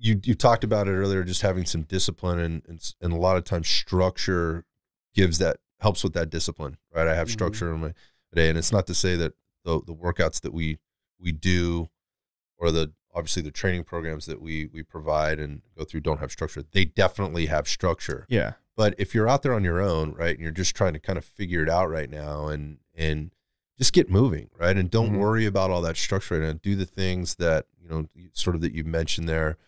you talked about it earlier, just having some discipline and a lot of times structure helps with that discipline, right? I have structure in my day, and it's not to say that the workouts that we do, or obviously the training programs that we provide and go through don't have structure. They definitely have structure. Yeah. But if you're out there on your own, right, and you're just trying to kind of figure it out right now, and just get moving, right, and don't worry about all that structure right now. Do the things that sort of that you mentioned there.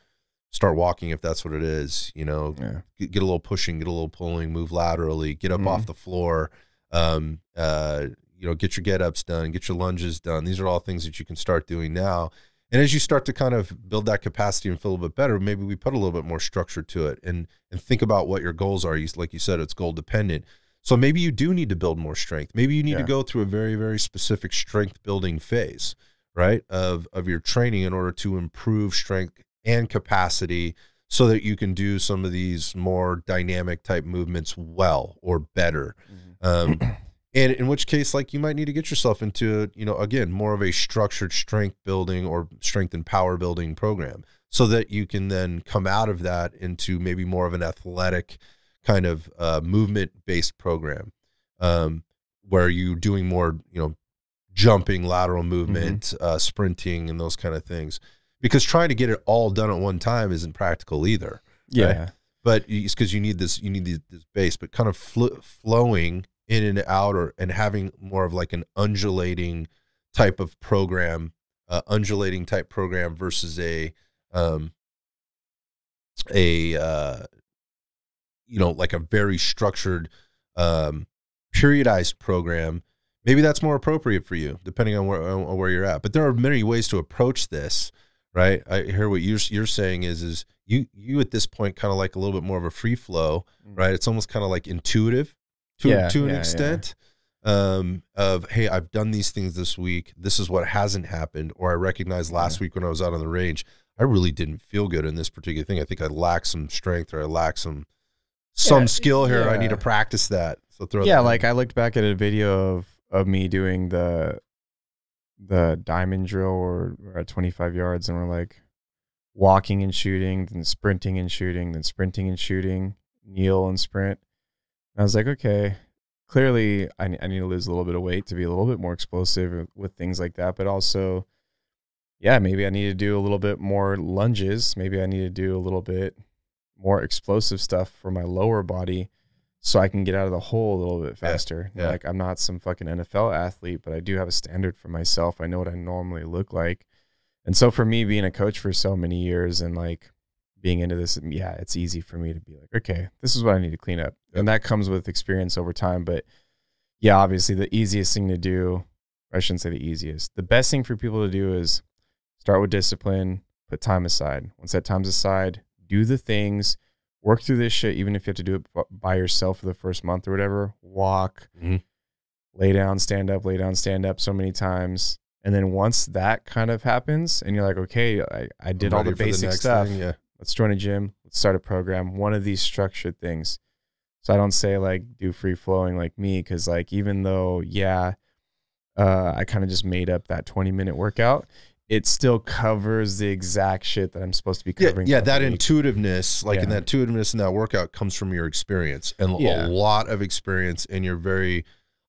Start walking if that's what it is. Get a little pushing, get a little pulling, move laterally, get up off the floor. Get your get-ups done, get your lunges done. These are all things that you can start doing now. And as you start to kind of build that capacity and feel a bit better, maybe we put a little bit more structure to it and think about what your goals are. Like you said, it's goal dependent. So maybe you do need to build more strength. Maybe you need to go through a very, very specific strength building phase, right, of your training in order to improve strength and capacity so that you can do some of these more dynamic type movements well or better. And in which case, like, you might need to get yourself into, again, more of a structured strength building or strength and power building program so that you can then come out of that into maybe more of an athletic kind of movement-based program where you're doing more, jumping, lateral movement, sprinting, and those kind of things. Because trying to get it all done at one time isn't practical either. Yeah. Right? But it's because you need this base, but kind of flowing in and out, and having more of like an undulating type of program, versus a like a very structured, periodized program. Maybe that's more appropriate for you, depending on where you're at. But there are many ways to approach this, right? I hear what you're saying is you at this point kind of like a little bit more of a free flow, right? It's almost kind of like intuitive to an extent, of, hey, I've done these things this week. This is what hasn't happened. Or I recognized last week when I was out on the range, I really didn't feel good in this particular thing. I think I lack some strength, or I lack some skill here. I need to practice that. So like I looked back at a video of me doing the diamond drill or at 25 yards, and we're like walking and shooting, then sprinting and shooting, then sprinting and shooting, kneel and sprint. And I was like, okay, clearly I need to lose a little bit of weight to be a little bit more explosive with things like that. But also, maybe I need to do a little bit more lunges. Maybe I need to do a little bit more explosive stuff for my lower body so I can get out of the hole a little bit faster. Yeah. Like, I'm not some fucking NFL athlete, but I do have a standard for myself. I know what I normally look like. And so for me, being a coach for so many years and like being into this, it's easy for me to be like, okay, this is what I need to clean up. And that comes with experience over time. But obviously the easiest thing to do, I shouldn't say the easiest, the best thing for people to do is start with discipline, put time aside. Once that time's aside, do the things, work through this shit, even if you have to do it by yourself for the first month or whatever. Walk, lay down, stand up so many times. And then once that kind of happens and you're like, okay, I did all the basic stuff. Let's join a gym. Let's start a program. One of these structured things. So I don't say like do free flowing like me, because like even though I kind of just made up that 20-minute workout, it still covers the exact shit that I'm supposed to be covering. Yeah, that intuitiveness, and that intuitiveness in that workout comes from your experience and a lot of experience and your very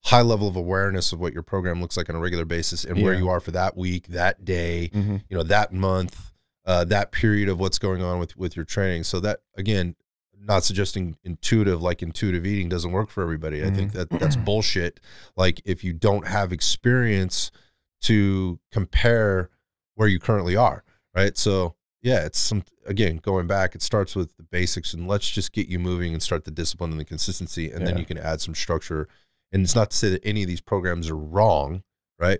high level of awareness of what your program looks like on a regular basis and where you are for that week, that day, that month, that period of what's going on with your training. So that, again, not suggesting intuitive eating doesn't work for everybody. I think that's bullshit. Like, if you don't have experience to compare where you currently are, right? So it's again, going back, it starts with the basics, and let's just get you moving and start the discipline and the consistency, and then you can add some structure. And it's not to say that any of these programs are wrong, right?